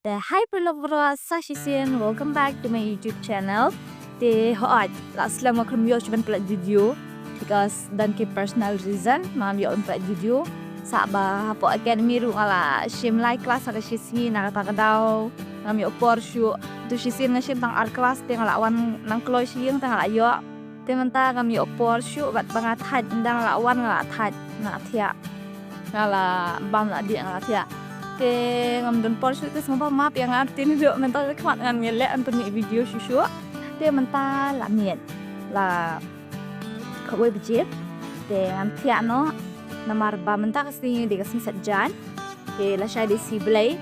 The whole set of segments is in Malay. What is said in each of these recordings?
Hi Pralabra Sashisien, welcome back to my YouTube channel. Hoat last lang makram yo cuman pelat video because dan ke personal reason mam yo pelat video saba hapo academy ru ala shim like class ala shisi na kata kadau ngam yo porshu tu shisi na shim tang art class teng ala wan nang kloi sieng tang ala yo temanta ngam yo porshu bat bangat had ndang ala wan ala had na thia ala bam la dia ala thia ngam don porshu tu semua map yang artin do mental kemat ngan ngele an peni video shushu te menta la mien la khoi bijit te ngam thia no namar ba menta kasi de kasi sajan te la shai de siblay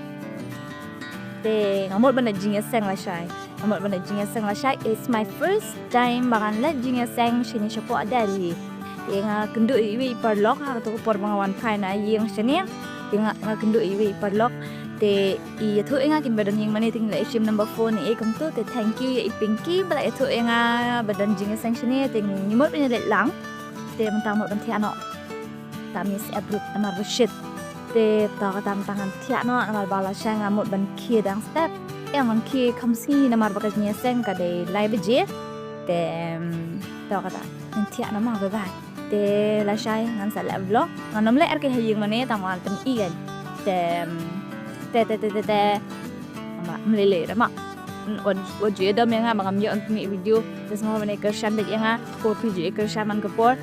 te ngamot bana jing seng la shai ngamot bana jing seng la shai it's my first time bangan la jing seng shini shapo adali te nga kendu iwi perlok ha to por bangawan phai na yeng shini nga kendu iwi perlok te I thu nga kin badan yang mani ting la shim number 4 ni kom tu te thank you I pinky bala thu nga badan jing sanction ni ting nimot ni let lang te mentang mot ban thiano tamis ablut amar shit te ta tam tangan thiano amar bala sang amot ban khi dang step yang man khi khamsi namar bakas ni seng ka de lai beje te ta kata thiano ma ba te la shai ngan sa la vlog nganom le er ke haying mane tamal tem ian te ama melele rama on je dam yang ngam yo ngi video terus mau mane kersan de yang ko video kersan man ko por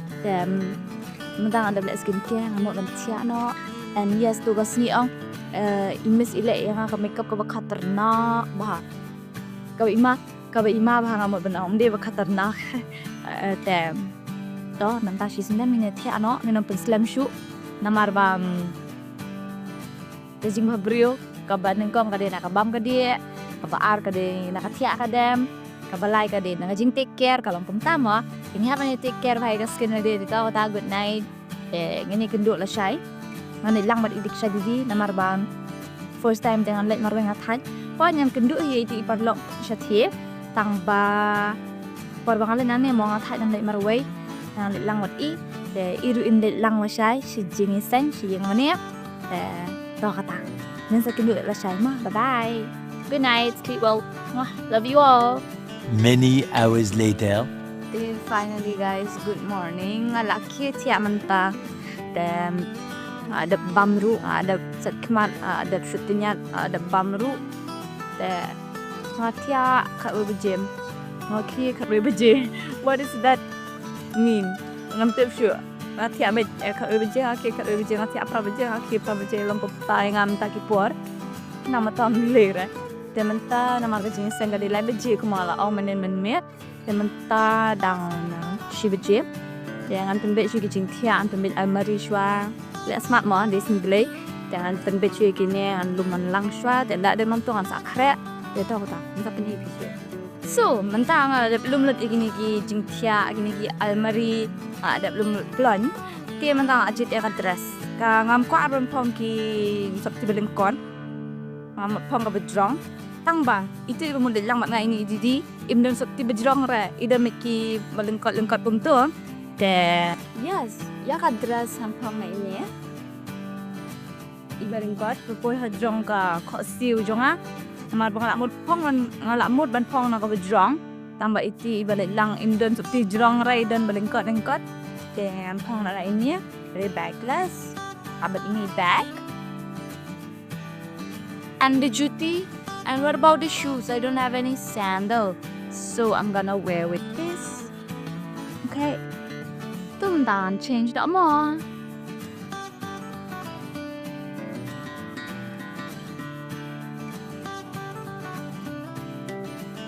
mentang ada skin care ngamot ban thiano and yes tu gasni ong imis ile yang ka makeup ka khatarnak ba ka ima ba ngamot ban ong de ba khatarnak te to nanta shisna mine thiano minam slam shu namar ba jing brio kaban nengkom kade nak kabam kade kabar kade nak thia kadem kabalai kade nak jing take care kalau pertama ini apa ni take care bhai ka skin kade ta ta good night ngini kendo la shai ngani lang mat idik sha didi namar ban first time dengan let marwe ngathan pon yang kendo ye ti parlok sha the tang ba por bangal nane mo ngathan dan let marwe nang let lang mat I iru in let lang wa shai si jing sen si yang mane to kata nên sẽ kinh la shai ma bye bye good night sleep well love you all Many hours later. Finally guys good morning laki tia manta ada bamru ada setkemat ada setinya ada bamru ngatia ka bejem ngaki ka beje what is that mean ngam tip sure ngatia met ka beje ngaki ka beje ngatia pra beje ngaki pra beje lompo tai ngam ta ki por nama tam lere tementa nama ka jing senga de la beje kumala au menen men me tementa dang shi beje dengan pembet shi jing thia an pembet almari shwa le smart mo de sngw dengan pembet shi kini an luman lang shwa de la de mam tong an sakre de to ta ta peni bi so mentang ada belum lut gini ki jing thia gini ki almari ada belum plan ke mentang ajit ya dress ka ngam ko abron pom ki sabti belengkon ngam pom ka bejrong tang bang itu ibu model lang mat ngai ni didi imdon sabti bejrong re ida meki belengkot pom tu de yes ya ka dress ham pom ngai ni ibalengkot poi hadrong ka kho siu jonga amar bang lamut pong ngalamut ban pong na ka bejrong tambah iti balik lang imdon sabti jrong rai dan belengkot dan pong na ini very backless abad ini back and the duty and what about the shoes I don't have any sandal so I'm gonna wear with this okay tumdan change the mo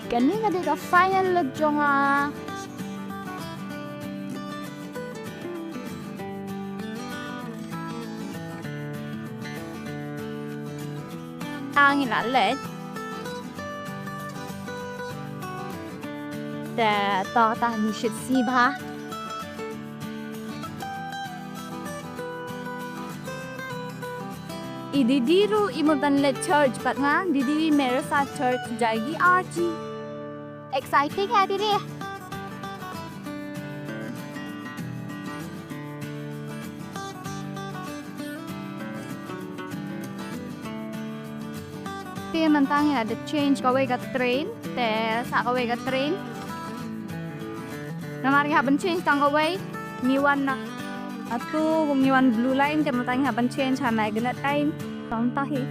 Galing ada ka final look jonga. Ang ilalet. Da to ta ni should see ba. Ididiru imutan le church but nga didi mere sa church jagi archi. Exciting है दीदी Tapi mentang ada change kau ke train, te sa kau ke train. Namari haben change tang kau miwan na. Atu miwan blue line te mentang haben change ha magnet line. Tang tahi.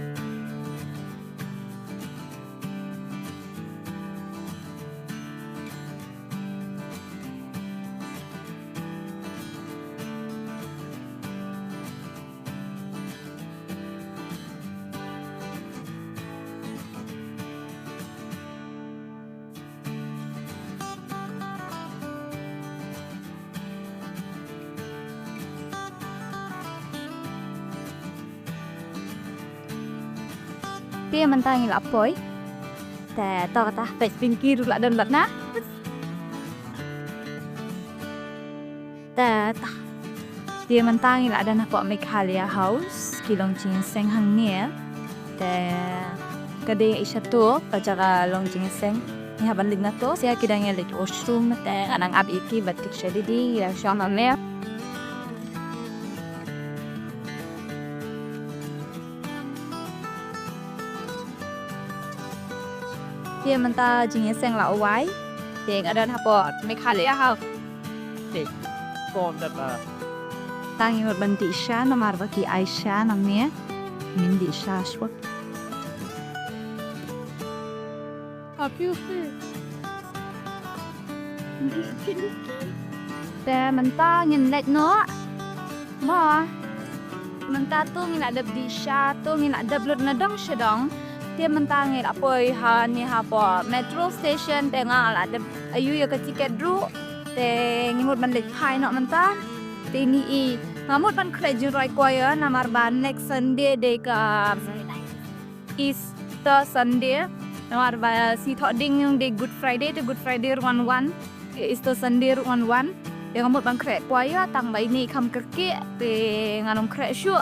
Dia mentang ila poi. Te to kata pes pinggir la dan lat na. Te ta. Dia mentang ila dan apa Meghalaya house kilong jing seng hang nia. Te kade isya tu pacara long jing seng. Ni haban lig na to sia kidang leit washroom te anang ab iki batik shadidi ya shama me. Dia mentah jing seng la awai. Deng ada apa Meghalaya house. Form that Tangi berbandi Isha nomor bagi Aisyah namanya Mindi Isha Ashwat. Happy. Dia mentah ngin leit no. Ma. Mentah tu ngin ada di Isha tu ngin ada blood nadong sedang. Dia mentah ngin apa ni apa metro station tengah ada ayu ya ke tiket dulu. Teng ngimut ban leit pai nak mentah. Tingi i ngamut ban kerja roi kuaya namar ban next Sunday day ka Easter Sunday namar ba si thọ ding yung day Good Friday to Good Friday 11 Easter Sunday 11 yang ngamut ban kerja kuaya tang ba ini kam kerki te nganom kerja syu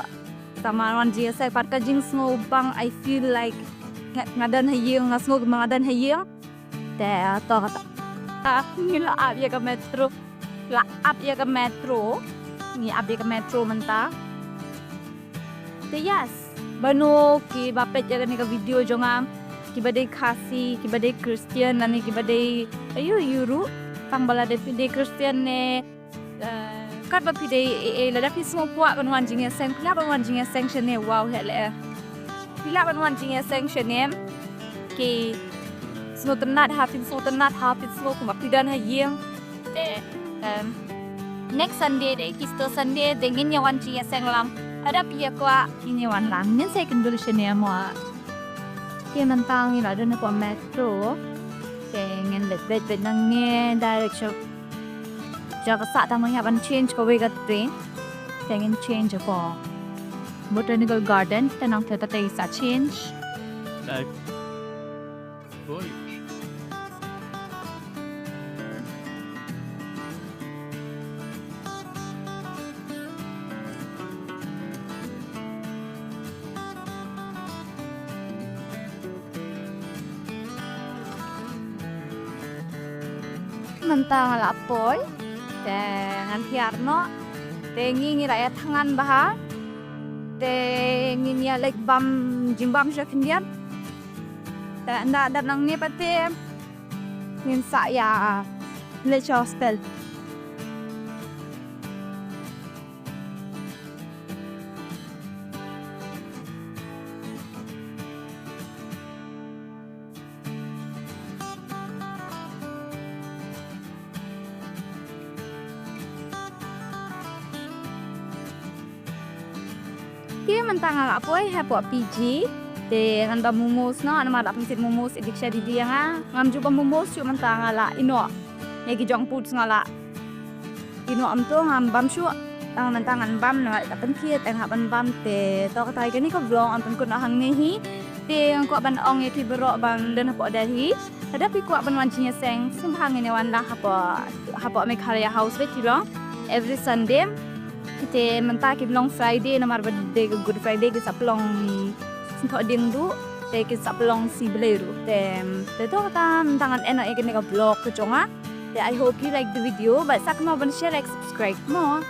sama wan dia saya pat ka jing sngw bang I feel like ngadan hayeng ngasngw ngadan hayeng te to kata ngila ab ya ka metro la ab ya ka metro ni abi ke metro mentah. Te yes. Banu ki bapet jaga ni ke video jongam. Ki badai khasi, ki badai Christian nani ki badai ayu yuru. Pang bala de pide Christian ne kat ba pide la da pi semua puak ban wan jing seng pila ban wan jing seng chene wow hele. Pila ban wan jing seng chene ki semua tenat hafid semua kuma pidan hayeng. Te next Sunday deh, Easter Sunday dengan nyawan cia seng lam. Ada pihak kuat ini nyawan lam. Nen saya kendul sini semua. Dia mentang ni ada nak metro. Dengan let benangnya direction. Jaga saat tamanya akan change kau wega train. Dengan change apa? Botanical garden tenang kita tak bisa change. Boy. Mentang lapoi, dengan hiarno, tengi ni rakyat tangan bah, tengi ni like bam jimbam syakindian, dan ada nang ni pati, ngin saya lech hostel. Dia mentang apa hepok PG de ngan ba mumus no an ma da pengsit mumus ediksha di dia nga ngam ju ba mumus ju mentang ala ino negi jong put ngala ino am to ngam bam shu tang mentang an bam na da penkiet en haban bam te to katai ke ni ko vlog an kun ahang ni hi te ang ko ban ong e ti bero bang den hepok da hi ada pi ko ban wan chinya seng sim hang ni wan la hepok Meghalaya house ve ti lo every Sunday kita mentah kita long Friday namar birthday Good Friday kita pelong ni thọ ding du te kita pelong si beleru te to kata mentangan enak ikan ni vlog ke jonga te I hope you like the video but sak mau share like subscribe mo